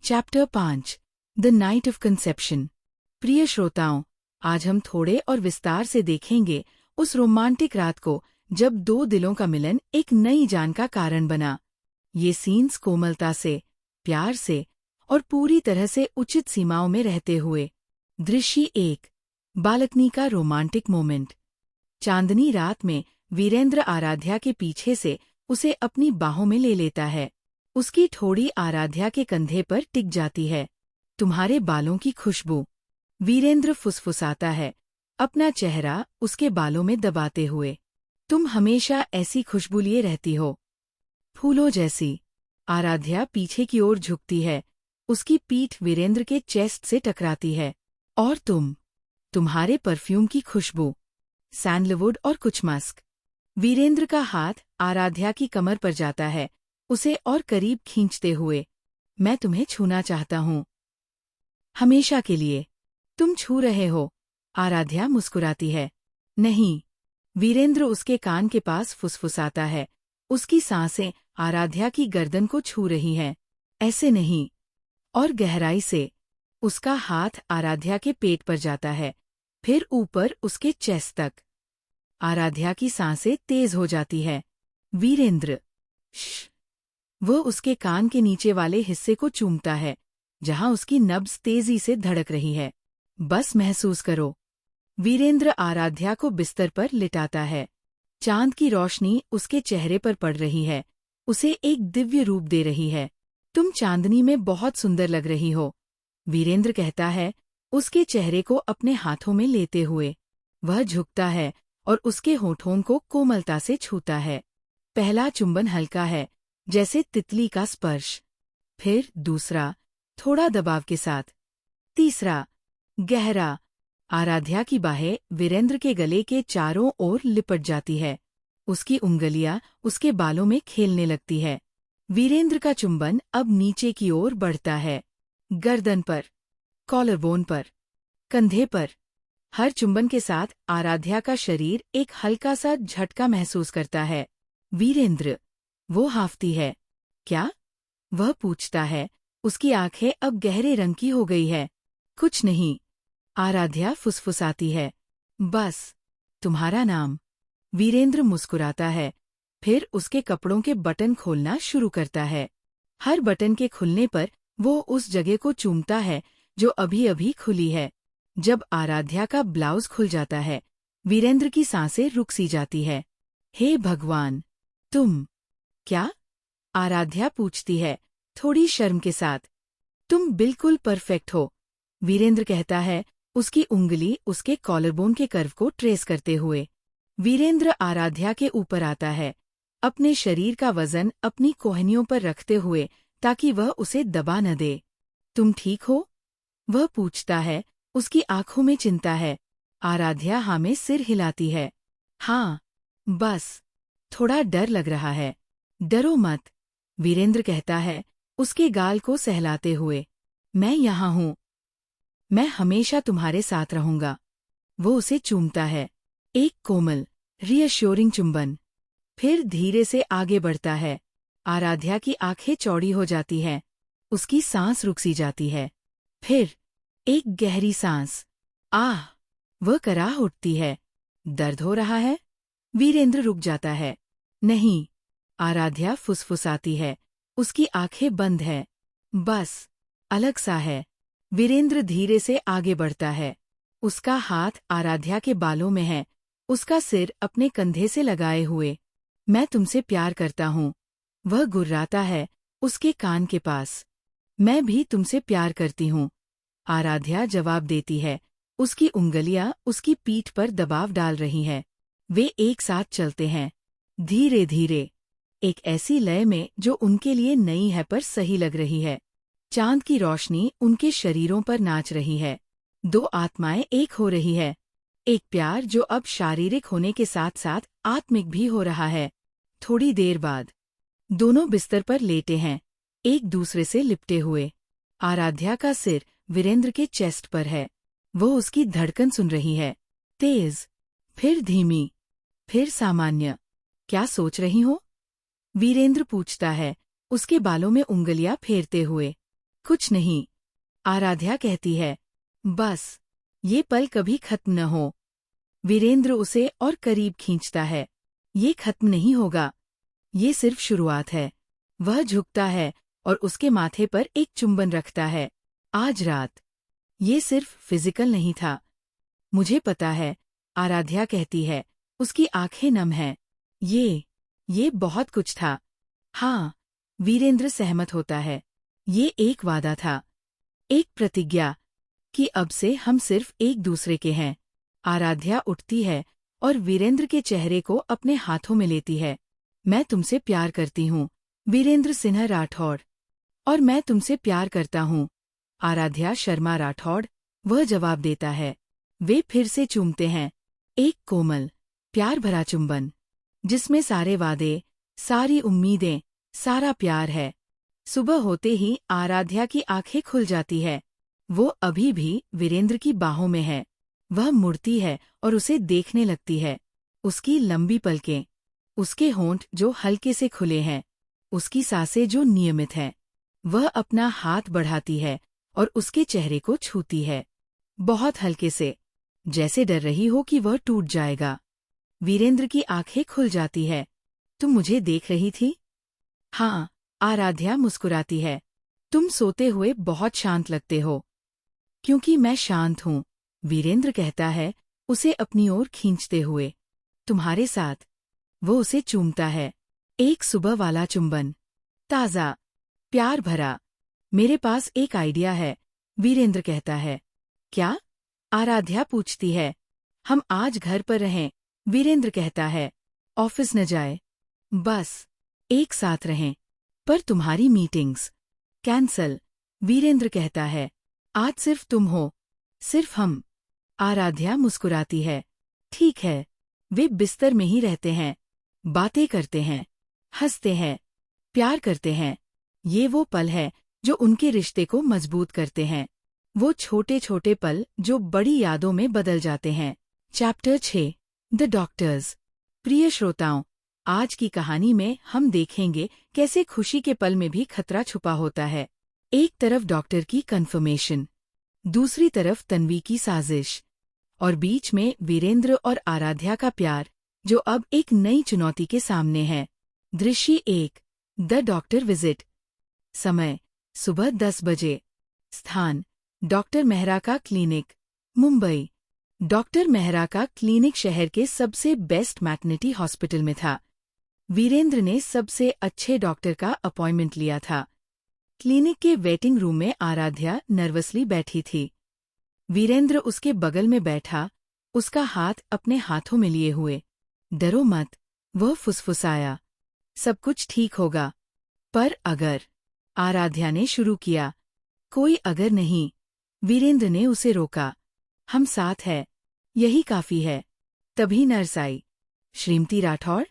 Chapter 5 the night of conception. प्रिय श्रोताओं, आज हम थोड़े और विस्तार से देखेंगे उस रोमांटिक रात को जब दो दिलों का मिलन एक नई जान का कारण बना। ये सीन्स कोमलता से, प्यार से और पूरी तरह से उचित सीमाओं में रहते हुए। दृश्य 1, बालकनी का रोमांटिक मोमेंट। चांदनी रात में वीरेंद्र आराध्या के पीछे से उसे अपनी बाहों में ले लेता है। उसकी ठोड़ी आराध्या के कंधे पर टिक जाती है। तुम्हारे बालों की खुशबू, वीरेंद्र फुसफुसाता है, अपना चेहरा उसके बालों में दबाते हुए। तुम हमेशा ऐसी खुशबू लिए रहती हो, फूलों जैसी। आराध्या पीछे की ओर झुकती है, उसकी पीठ वीरेंद्र के चेस्ट से टकराती है। और तुम्हारे परफ्यूम की खुशबू, सैंडलवुड और कुछ मस्क। वीरेंद्र का हाथ आराध्या की कमर पर जाता है, उसे और करीब खींचते हुए। मैं तुम्हें छूना चाहता हूँ, हमेशा के लिए। तुम छू रहे हो, आराध्या मुस्कुराती है। नहीं, वीरेंद्र उसके कान के पास फुसफुसाता है। उसकी सांसें आराध्या की गर्दन को छू रही हैं। ऐसे नहीं। और गहराई से। उसका हाथ आराध्या के पेट पर जाता है, फिर ऊपर उसके चेस्ट तक। आराध्या की सांसें तेज हो जाती है। वीरेंद्र, श्श। वह उसके कान के नीचे वाले हिस्से को चूमता है, जहां उसकी नब्ज तेजी से धड़क रही है। बस महसूस करो। वीरेंद्र आराध्या को बिस्तर पर लिटाता है। चांद की रोशनी उसके चेहरे पर पड़ रही है, उसे एक दिव्य रूप दे रही है। तुम चांदनी में बहुत सुंदर लग रही हो, वीरेंद्र कहता है, उसके चेहरे को अपने हाथों में लेते हुए। वह झुकता है और उसके होठों को कोमलता से छूता है। पहला चुंबन हल्का है, जैसे तितली का स्पर्श। फिर दूसरा, थोड़ा दबाव के साथ। तीसरा, गहरा। आराध्या की बाहें वीरेंद्र के गले के चारों ओर लिपट जाती है। उसकी उंगलियां उसके बालों में खेलने लगती है। वीरेंद्र का चुंबन अब नीचे की ओर बढ़ता है, गर्दन पर, कॉलरबोन पर, कंधे पर। हर चुंबन के साथ आराध्या का शरीर एक हल्का सा झटका महसूस करता है। वीरेंद्र, वो हाफती है। क्या? वह पूछता है, उसकी आंखें अब गहरे रंग की हो गई है। कुछ नहीं, आराध्या फुसफुसाती है। बस, तुम्हारा नाम। वीरेंद्र मुस्कुराता है, फिर उसके कपड़ों के बटन खोलना शुरू करता है। हर बटन के खुलने पर वो उस जगह को चूमता है जो अभी अभी खुली है। जब आराध्या का ब्लाउज खुल जाता है, वीरेंद्र की सांसें रुक सी जाती है। हे भगवान, तुम। क्या? आराध्या पूछती है, थोड़ी शर्म के साथ। तुम बिल्कुल परफेक्ट हो, वीरेंद्र कहता है, उसकी उंगली उसके कॉलरबोन के कर्व को ट्रेस करते हुए। वीरेंद्र आराध्या के ऊपर आता है, अपने शरीर का वजन अपनी कोहनियों पर रखते हुए, ताकि वह उसे दबा न दे। तुम ठीक हो? वह पूछता है, उसकी आंखों में चिंता है। आराध्या हाँ में सिर हिलाती है। हाँ, बस थोड़ा डर लग रहा है। डरो मत, वीरेंद्र कहता है, उसके गाल को सहलाते हुए। मैं यहाँ हूँ, मैं हमेशा तुम्हारे साथ रहूंगा। वो उसे चूमता है, एक कोमल, रीअश्योरिंग चुंबन। फिर धीरे से आगे बढ़ता है। आराध्या की आंखें चौड़ी हो जाती हैं, उसकी सांस रुक सी जाती है। फिर एक गहरी सांस। आह! वह कराह उठती है। दर्द हो रहा है? वीरेंद्र रुक जाता है। नहीं, आराध्या फुसफुसाती है, उसकी आंखें बंद है। बस, अलग सा है। वीरेंद्र धीरे से आगे बढ़ता है। उसका हाथ आराध्या के बालों में है, उसका सिर अपने कंधे से लगाए हुए। मैं तुमसे प्यार करता हूँ, वह गुर्राता है, उसके कान के पास। मैं भी तुमसे प्यार करती हूँ, आराध्या जवाब देती है। उसकी उंगलियां उसकी पीठ पर दबाव डाल रही हैं। वे एक साथ चलते हैं, धीरे धीरे, एक ऐसी लय में जो उनके लिए नई है पर सही लग रही है। चांद की रोशनी उनके शरीरों पर नाच रही है। दो आत्माएं एक हो रही है। एक प्यार जो अब शारीरिक होने के साथ साथ आत्मिक भी हो रहा है। थोड़ी देर बाद दोनों बिस्तर पर लेटे हैं, एक दूसरे से लिपटे हुए। आराध्या का सिर वीरेंद्र के चेस्ट पर है। वो उसकी धड़कन सुन रही है, तेज, फिर धीमी, फिर सामान्य। क्या सोच रही हो? वीरेंद्र पूछता है, उसके बालों में उंगलियां फेरते हुए। कुछ नहीं, आराध्या कहती है। बस ये पल कभी खत्म न हो। वीरेंद्र उसे और करीब खींचता है। ये खत्म नहीं होगा, ये सिर्फ शुरुआत है। वह झुकता है और उसके माथे पर एक चुंबन रखता है। आज रात ये सिर्फ फिजिकल नहीं था। मुझे पता है, आराध्या कहती है। उसकी आंखें नम हैं। ये बहुत कुछ था। हाँ, वीरेंद्र सहमत होता है। ये एक वादा था, एक प्रतिज्ञा कि अब से हम सिर्फ एक दूसरे के हैं। आराध्या उठती है और वीरेंद्र के चेहरे को अपने हाथों में लेती है। मैं तुमसे प्यार करती हूँ, वीरेंद्र सिन्हा राठौड़। और मैं तुमसे प्यार करता हूँ, आराध्या शर्मा राठौड़। वह जवाब देता है। वे फिर से चूमते हैं। एक कोमल, प्यार भरा चुंबन, जिसमें सारे वादे, सारी उम्मीदें, सारा प्यार है। सुबह होते ही आराध्या की आंखें खुल जाती है। वो अभी भी वीरेंद्र की बाहों में है। वह मुड़ती है और उसे देखने लगती है। उसकी लंबी पलकें, उसके होंठ जो हल्के से खुले हैं, उसकी सांसें जो नियमित हैं। वह अपना हाथ बढ़ाती है और उसके चेहरे को छूती है, बहुत हल्के से, जैसे डर रही हो कि वह टूट जाएगा। वीरेंद्र की आंखें खुल जाती है। तुम मुझे देख रही थी? हाँ, आराध्या मुस्कुराती है। तुम सोते हुए बहुत शांत लगते हो। क्योंकि मैं शांत हूँ, वीरेंद्र कहता है, उसे अपनी ओर खींचते हुए। तुम्हारे साथ। वो उसे चूमता है। एक सुबह वाला चुंबन, ताज़ा, प्यार भरा। मेरे पास एक आइडिया है, वीरेंद्र कहता है। क्या? आराध्या पूछती है। हम आज घर पर रहें, वीरेंद्र कहता है। ऑफिस न जाए, बस एक साथ रहें। पर तुम्हारी मीटिंग्स कैंसल, वीरेंद्र कहता है। आज सिर्फ तुम हो, सिर्फ हम। आराध्या मुस्कुराती है। ठीक है। वे बिस्तर में ही रहते हैं, बातें करते हैं, हंसते हैं, प्यार करते हैं। ये वो पल है जो उनके रिश्ते को मजबूत करते हैं। वो छोटे छोटे पल जो बड़ी यादों में बदल जाते हैं। Chapter 6, the doctors. प्रिय श्रोताओं, आज की कहानी में हम देखेंगे कैसे खुशी के पल में भी खतरा छुपा होता है। एक तरफ डॉक्टर की कन्फर्मेशन, दूसरी तरफ तन्वी की साजिश, और बीच में वीरेंद्र और आराध्या का प्यार, जो अब एक नई चुनौती के सामने है। दृश्य 1, द डॉक्टर विजिट। समय, सुबह 10 बजे। स्थान, डॉक्टर मेहरा का क्लिनिक, मुंबई। डॉक्टर मेहरा का क्लिनिक शहर के सबसे बेस्ट मैटरनिटी हॉस्पिटल में था। वीरेंद्र ने सबसे अच्छे डॉक्टर का अपॉइंटमेंट लिया था। क्लिनिक के वेटिंग रूम में आराध्या नर्वसली बैठी थी। वीरेंद्र उसके बगल में बैठा, उसका हाथ अपने हाथों में लिए हुए। डरो मत, वह फुसफुसाया। सब कुछ ठीक होगा। पर अगर, आराध्या ने शुरू किया। कोई अगर नहीं, वीरेंद्र ने उसे रोका। हम साथ हैं, यही काफी है। तभी नर्स आई। श्रीमती राठौड़,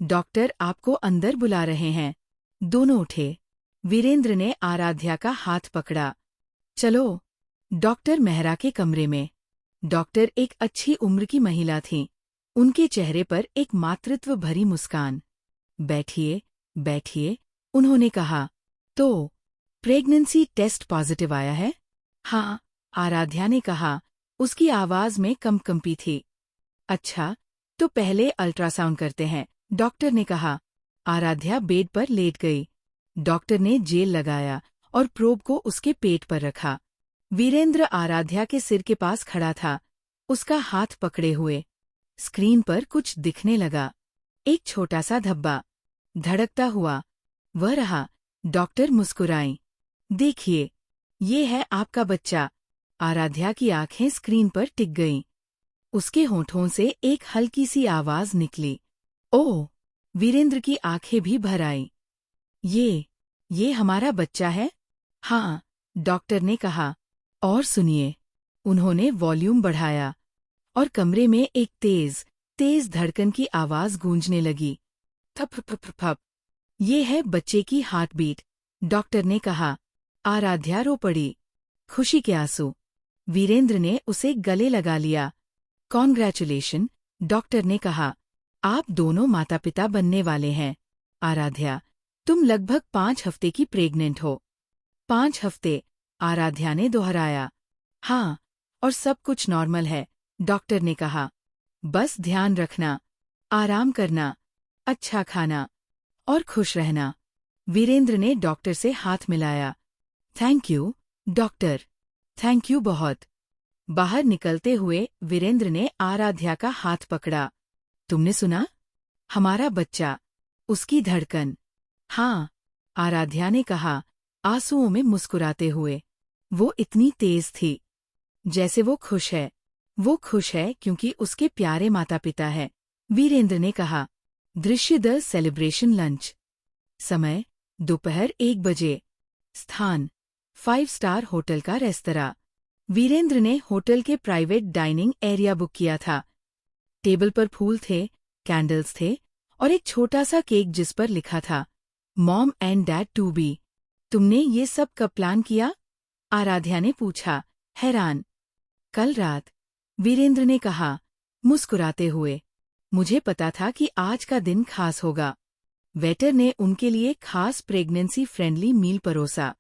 डॉक्टर आपको अंदर बुला रहे हैं। दोनों उठे। वीरेंद्र ने आराध्या का हाथ पकड़ा। चलो। डॉक्टर मेहरा के कमरे में। डॉक्टर एक अच्छी उम्र की महिला थीं। उनके चेहरे पर एक मातृत्व भरी मुस्कान। बैठिए, बैठिए, उन्होंने कहा। तो, प्रेगनेंसी टेस्ट पॉजिटिव आया है? हाँ, आराध्या ने कहा। उसकी आवाज में कंपकंपी थी। अच्छा, तो पहले अल्ट्रासाउंड करते हैं, डॉक्टर ने कहा। आराध्या बेड पर लेट गई। डॉक्टर ने जेल लगाया और प्रोब को उसके पेट पर रखा। वीरेंद्र आराध्या के सिर के पास खड़ा था, उसका हाथ पकड़े हुए। स्क्रीन पर कुछ दिखने लगा। एक छोटा सा धब्बा, धड़कता हुआ। वह रहा। डॉक्टर मुस्कुराईं। देखिए, ये है आपका बच्चा। आराध्या की आंखें स्क्रीन पर टिक गईं। उसके होठों से एक हल्की सी आवाज निकली। ओह! वीरेंद्र की आंखें भी भर आईं। ये हमारा बच्चा है? हाँ, डॉक्टर ने कहा। और सुनिए। उन्होंने वॉल्यूम बढ़ाया और कमरे में एक तेज धड़कन की आवाज गूंजने लगी। थप थप थप थप। ये है बच्चे की हार्ट बीट, डॉक्टर ने कहा। आराध्या रो पड़ी। खुशी के आंसू। वीरेंद्र ने उसे गले लगा लिया। कॉन्ग्रेचुलेशन, डॉक्टर ने कहा। आप दोनों माता पिता बनने वाले हैं। आराध्या, तुम लगभग 5 हफ्ते की प्रेग्नेंट हो। 5 हफ्ते, आराध्या ने दोहराया। हाँ, और सब कुछ नॉर्मल है, डॉक्टर ने कहा। बस ध्यान रखना, आराम करना, अच्छा खाना और खुश रहना। वीरेंद्र ने डॉक्टर से हाथ मिलाया। Thank you, doctor, thank you बहुत। बाहर निकलते हुए वीरेंद्र ने आराध्या का हाथ पकड़ा। तुमने सुना? हमारा बच्चा, उसकी धड़कन। हाँ, आराध्या ने कहा, आंसुओं में मुस्कुराते हुए। वो इतनी तेज थी, जैसे वो खुश है। वो खुश है क्योंकि उसके प्यारे माता पिता है, वीरेंद्र ने कहा। दृश्य द सेलिब्रेशन लंच। समय दोपहर 1 बजे। स्थान 5 स्टार होटल का रेस्तरां। वीरेंद्र ने होटल के प्राइवेट डाइनिंग एरिया बुक किया था। टेबल पर फूल थे, कैंडल्स थे और एक छोटा सा केक जिस पर लिखा था, mom and dad to be. तुमने ये सब कब प्लान किया? आराध्या ने पूछा, हैरान। कल रात, वीरेंद्र ने कहा, मुस्कुराते हुए। मुझे पता था कि आज का दिन खास होगा। वेटर ने उनके लिए खास प्रेगनेंसी फ्रेंडली मील परोसा।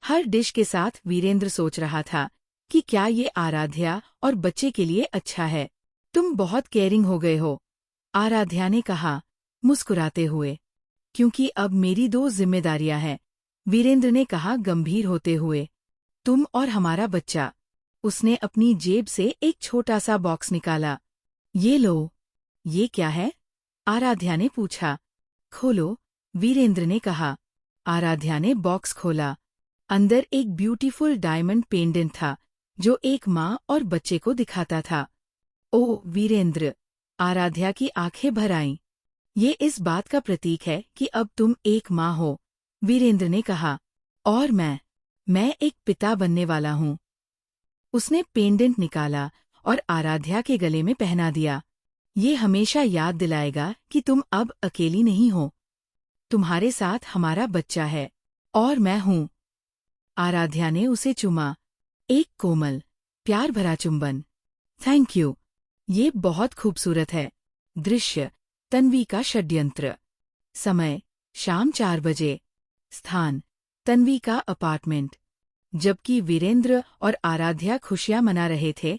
हर डिश के साथ वीरेंद्र सोच रहा था कि क्या ये आराध्या और बच्चे के लिए अच्छा है। तुम बहुत केयरिंग हो गए हो, आराध्या ने कहा, मुस्कुराते हुए। क्योंकि अब मेरी 2 जिम्मेदारियां हैं, वीरेंद्र ने कहा गंभीर होते हुए। तुम और हमारा बच्चा। उसने अपनी जेब से एक छोटा सा बॉक्स निकाला। ये लो। ये क्या है? आराध्या ने पूछा। खोलो, वीरेंद्र ने कहा। आराध्या ने बॉक्स खोला। अंदर एक ब्यूटीफुल डायमंड पेंडेंट था, जो एक माँ और बच्चे को दिखाता था। ओह वीरेंद्र, आराध्या की आंखें भर आईं। ये इस बात का प्रतीक है कि अब तुम एक माँ हो, वीरेंद्र ने कहा। और मैं एक पिता बनने वाला हूँ। उसने पेंडेंट निकाला और आराध्या के गले में पहना दिया। ये हमेशा याद दिलाएगा कि तुम अब अकेली नहीं हो। तुम्हारे साथ हमारा बच्चा है, और मैं हूँ। आराध्या ने उसे चूमा। एक कोमल, प्यार भरा चुंबन। Thank you. ये बहुत खूबसूरत है। दृश्य तन्वी का षड्यंत्र। समय शाम 4 बजे। स्थान तन्वी का अपार्टमेंट। जबकि वीरेंद्र और आराध्या खुशियां मना रहे थे,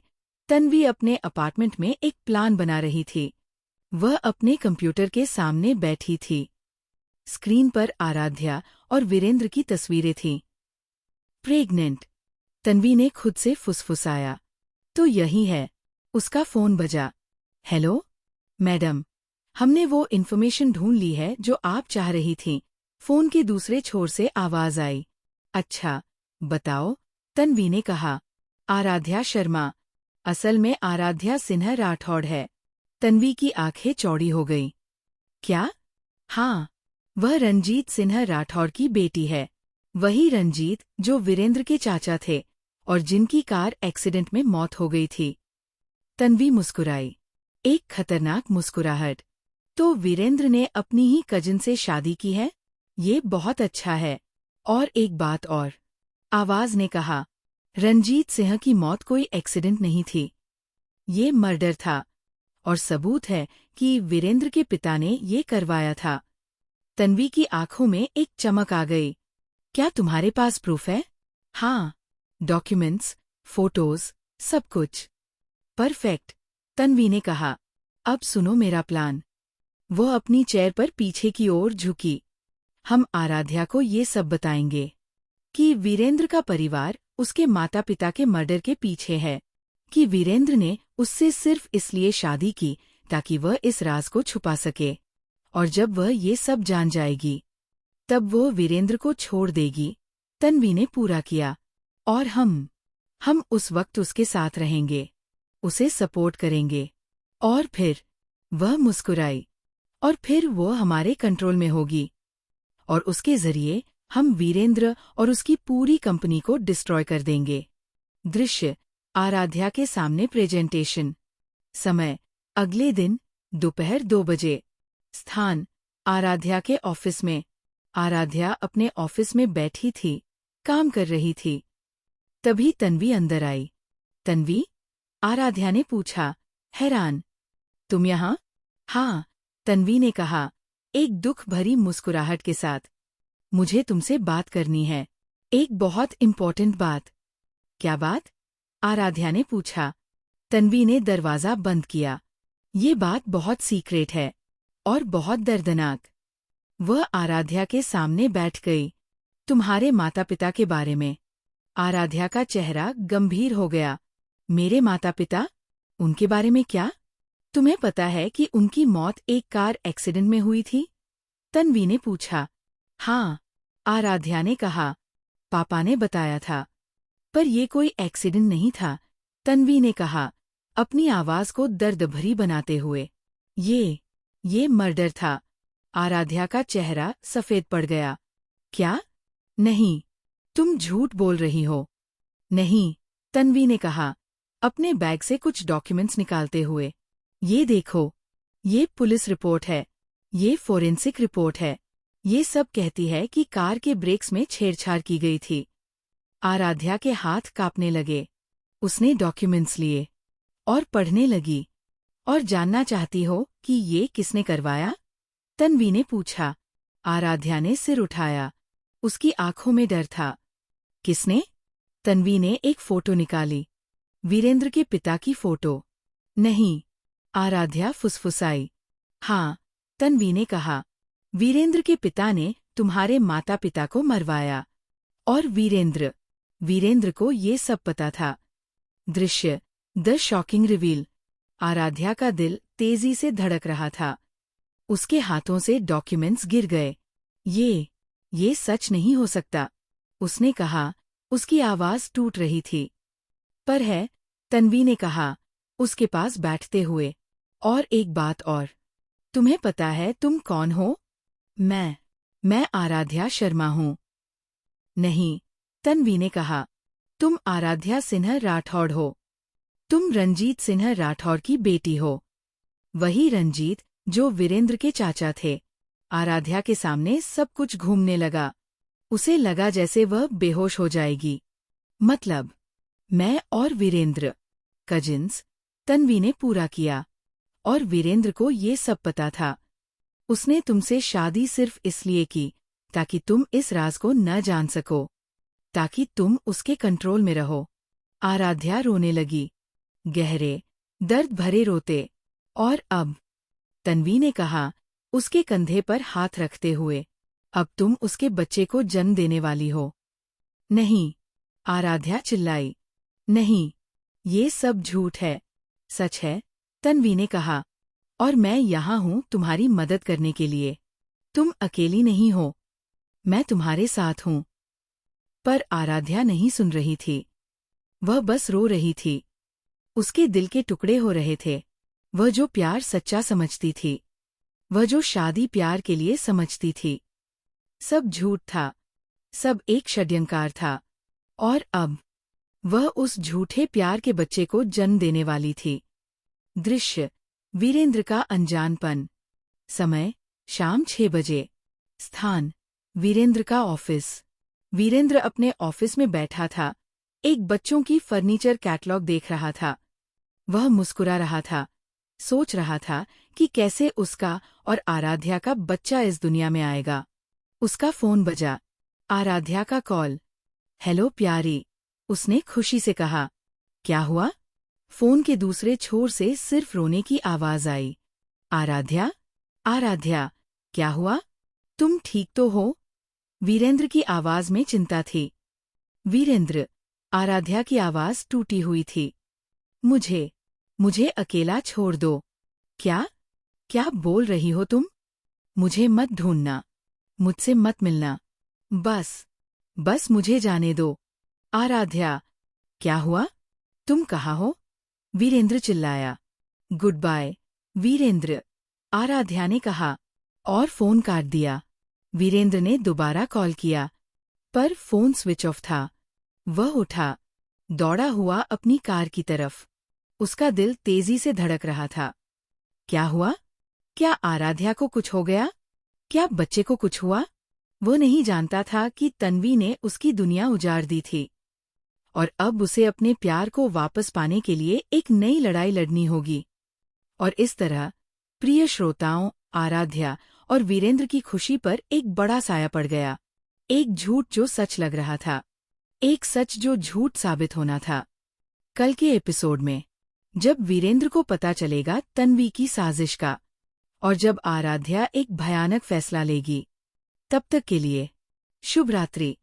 तन्वी अपने अपार्टमेंट में एक प्लान बना रही थी। वह अपने कंप्यूटर के सामने बैठी थी। स्क्रीन पर आराध्या और वीरेंद्र की तस्वीरें थीं। प्रेग्नेंट, तन्वी ने खुद से फुसफुसाया। तो यही है। उसका फोन बजा। हेलो मैडम, हमने वो इन्फॉर्मेशन ढूंढ ली है जो आप चाह रही थीं। फोन के दूसरे छोर से आवाज आई। अच्छा, बताओ, तन्वी ने कहा। आराध्या शर्मा। असल में आराध्या सिन्हा राठौड़ है। तन्वी की आंखें चौड़ी हो गईं। क्या? हाँ, वह रंजीत सिन्हा राठौड़ की बेटी है। वही रंजीत जो वीरेंद्र के चाचा थे और जिनकी कार एक्सीडेंट में मौत हो गई थी। तन्वी मुस्कुराई, एक खतरनाक मुस्कुराहट। तो वीरेंद्र ने अपनी ही कजिन से शादी की है? ये बहुत अच्छा है। और एक बात और, आवाज ने कहा। रंजीत सिंह की मौत कोई एक्सीडेंट नहीं थी। ये मर्डर था, और सबूत है कि वीरेंद्र के पिता ने ये करवाया था। तन्वी की आंखों में एक चमक आ गई। क्या तुम्हारे पास प्रूफ है? हाँ, डॉक्यूमेंट्स, फोटोज, सब कुछ। परफेक्ट, तन्वी ने कहा। अब सुनो मेरा प्लान। वो अपनी चेयर पर पीछे की ओर झुकी। हम आराध्या को ये सब बताएंगे कि वीरेंद्र का परिवार उसके माता पिता के मर्डर के पीछे है, कि वीरेंद्र ने उससे सिर्फ इसलिए शादी की ताकि वह इस राज को छुपा सके, और जब वह ये सब जान जाएगी तब वो वीरेंद्र को छोड़ देगी। तन्वी ने पूरा किया। और हम उस वक्त उसके साथ रहेंगे, उसे सपोर्ट करेंगे। और फिर वह मुस्कुराई। और फिर वो हमारे कंट्रोल में होगी, और उसके जरिए हम वीरेंद्र और उसकी पूरी कंपनी को डिस्ट्रॉय कर देंगे। दृश्य आराध्या के सामने प्रेजेंटेशन। समय अगले दिन दोपहर 2 बजे। स्थान आराध्या के ऑफिस में। आराध्या अपने ऑफिस में बैठी थी, काम कर रही थी। तभी तन्वी अंदर आई। तन्वी? आराध्या ने पूछा, हैरान। तुम यहाँ? हाँ, तन्वी ने कहा, एक दुख भरी मुस्कुराहट के साथ। मुझे तुमसे बात करनी है। एक बहुत इम्पोर्टेंट बात। क्या बात? आराध्या ने पूछा। तन्वी ने दरवाजा बंद किया। ये बात बहुत सीक्रेट है और बहुत दर्दनाक। वह आराध्या के सामने बैठ गई। तुम्हारे माता पिता के बारे में। आराध्या का चेहरा गंभीर हो गया। मेरे माता पिता? उनके बारे में क्या? तुम्हें पता है कि उनकी मौत एक कार एक्सीडेंट में हुई थी? तन्वी ने पूछा। हाँ, आराध्या ने कहा। पापा ने बताया था। पर ये कोई एक्सीडेंट नहीं था, तन्वी ने कहा, अपनी आवाज को दर्द भरी बनाते हुए। ये मर्डर था। आराध्या का चेहरा सफेद पड़ गया। क्या? नहीं, तुम झूठ बोल रही हो। नहीं, तन्वी ने कहा, अपने बैग से कुछ डॉक्यूमेंट्स निकालते हुए। ये देखो, ये पुलिस रिपोर्ट है, ये फोरेंसिक रिपोर्ट है। ये सब कहती है कि कार के ब्रेक्स में छेड़छाड़ की गई थी। आराध्या के हाथ कांपने लगे। उसने डॉक्यूमेंट्स लिए और पढ़ने लगी। और जानना चाहती हो कि ये किसने करवाया? तन्वी ने पूछा। आराध्या ने सिर उठाया। उसकी आंखों में डर था। किसने? तन्वी ने एक फोटो निकाली। वीरेंद्र के पिता की फोटो। नहीं, आराध्या फुसफुसाई। हाँ, तन्वी ने कहा, वीरेंद्र के पिता ने तुम्हारे माता पिता को मरवाया। और वीरेंद्र को ये सब पता था। दृश्य, द शॉकिंग रिवील। आराध्या का दिल तेजी से धड़क रहा था। उसके हाथों से डॉक्यूमेंट्स गिर गए। ये सच नहीं हो सकता, उसने कहा। उसकी आवाज टूट रही थी। पर है, तन्वी ने कहा, उसके पास बैठते हुए। और एक बात और। तुम्हें पता है तुम कौन हो? मैं आराध्या शर्मा हूँ। नहीं, तन्वी ने कहा, तुम आराध्या सिन्हा राठौड़ हो। तुम रंजीत सिन्हा राठौड़ की बेटी हो। वही रंजीत जो वीरेंद्र के चाचा थे। आराध्या के सामने सब कुछ घूमने लगा। उसे लगा जैसे वह बेहोश हो जाएगी। मतलब, मैं और वीरेंद्र कजिन्स, तन्वी ने पूरा किया। और वीरेंद्र को ये सब पता था। उसने तुमसे शादी सिर्फ इसलिए की ताकि तुम इस राज को न जान सको, ताकि तुम उसके कंट्रोल में रहो। आराध्या रोने लगी, गहरे, दर्द भरे रोते। और अब, तन्वी ने कहा, उसके कंधे पर हाथ रखते हुए, अब तुम उसके बच्चे को जन्म देने वाली हो। नहीं, आराध्या चिल्लाई। नहीं, ये सब झूठ है। सच है, तन्वी ने कहा। और मैं यहाँ हूँ तुम्हारी मदद करने के लिए। तुम अकेली नहीं हो, मैं तुम्हारे साथ हूँ। पर आराध्या नहीं सुन रही थी। वह बस रो रही थी। उसके दिल के टुकड़े हो रहे थे। वह जो प्यार सच्चा समझती थी, वह जो शादी प्यार के लिए समझती थी, सब झूठ था। सब एक षड्यंकार था। और अब वह उस झूठे प्यार के बच्चे को जन्म देने वाली थी। दृश्य, वीरेंद्र का अनजानपन। समय, शाम 6 बजे। स्थान, वीरेंद्र का ऑफिस। वीरेंद्र अपने ऑफिस में बैठा था। एक बच्चों की फर्नीचर कैटलॉग देख रहा था। वह मुस्कुरा रहा था। सोच रहा था कि कैसे उसका और आराध्या का बच्चा इस दुनिया में आएगा। उसका फोन बजा। आराध्या का कॉल। हेलो प्यारी, उसने खुशी से कहा। क्या हुआ? फोन के दूसरे छोर से सिर्फ रोने की आवाज आई। आराध्या? आराध्या, क्या हुआ? तुम ठीक तो हो? वीरेंद्र की आवाज में चिंता थी। वीरेंद्र, आराध्या की आवाज टूटी हुई थी। मुझे अकेला छोड़ दो। क्या बोल रही हो तुम? मुझे मत ढूंढना, मुझसे मत मिलना। बस मुझे जाने दो। आराध्या, क्या हुआ? तुम कहाँ हो? वीरेंद्र चिल्लाया। गुड बाय, वीरेंद्र, आराध्या ने कहा। और फोन काट दिया। वीरेंद्र ने दोबारा कॉल किया, पर फोन स्विच ऑफ था। वह उठा, दौड़ा हुआ अपनी कार की तरफ। उसका दिल तेजी से धड़क रहा था। क्या हुआ? क्या आराध्या को कुछ हो गया? क्या बच्चे को कुछ हुआ? वो नहीं जानता था कि तन्वी ने उसकी दुनिया उजाड़ दी थी। और अब उसे अपने प्यार को वापस पाने के लिए एक नई लड़ाई लड़नी होगी। और इस तरह, प्रिय श्रोताओं, आराध्या और वीरेंद्र की खुशी पर एक बड़ा साया पड़ गया। एक झूठ जो सच लग रहा था, एक सच जो झूठ साबित होना था। कल के एपिसोड में जब वीरेंद्र को पता चलेगा तन्वी की साजिश का, और जब आराध्या एक भयानक फैसला लेगी। तब तक के लिए शुभ रात्रि।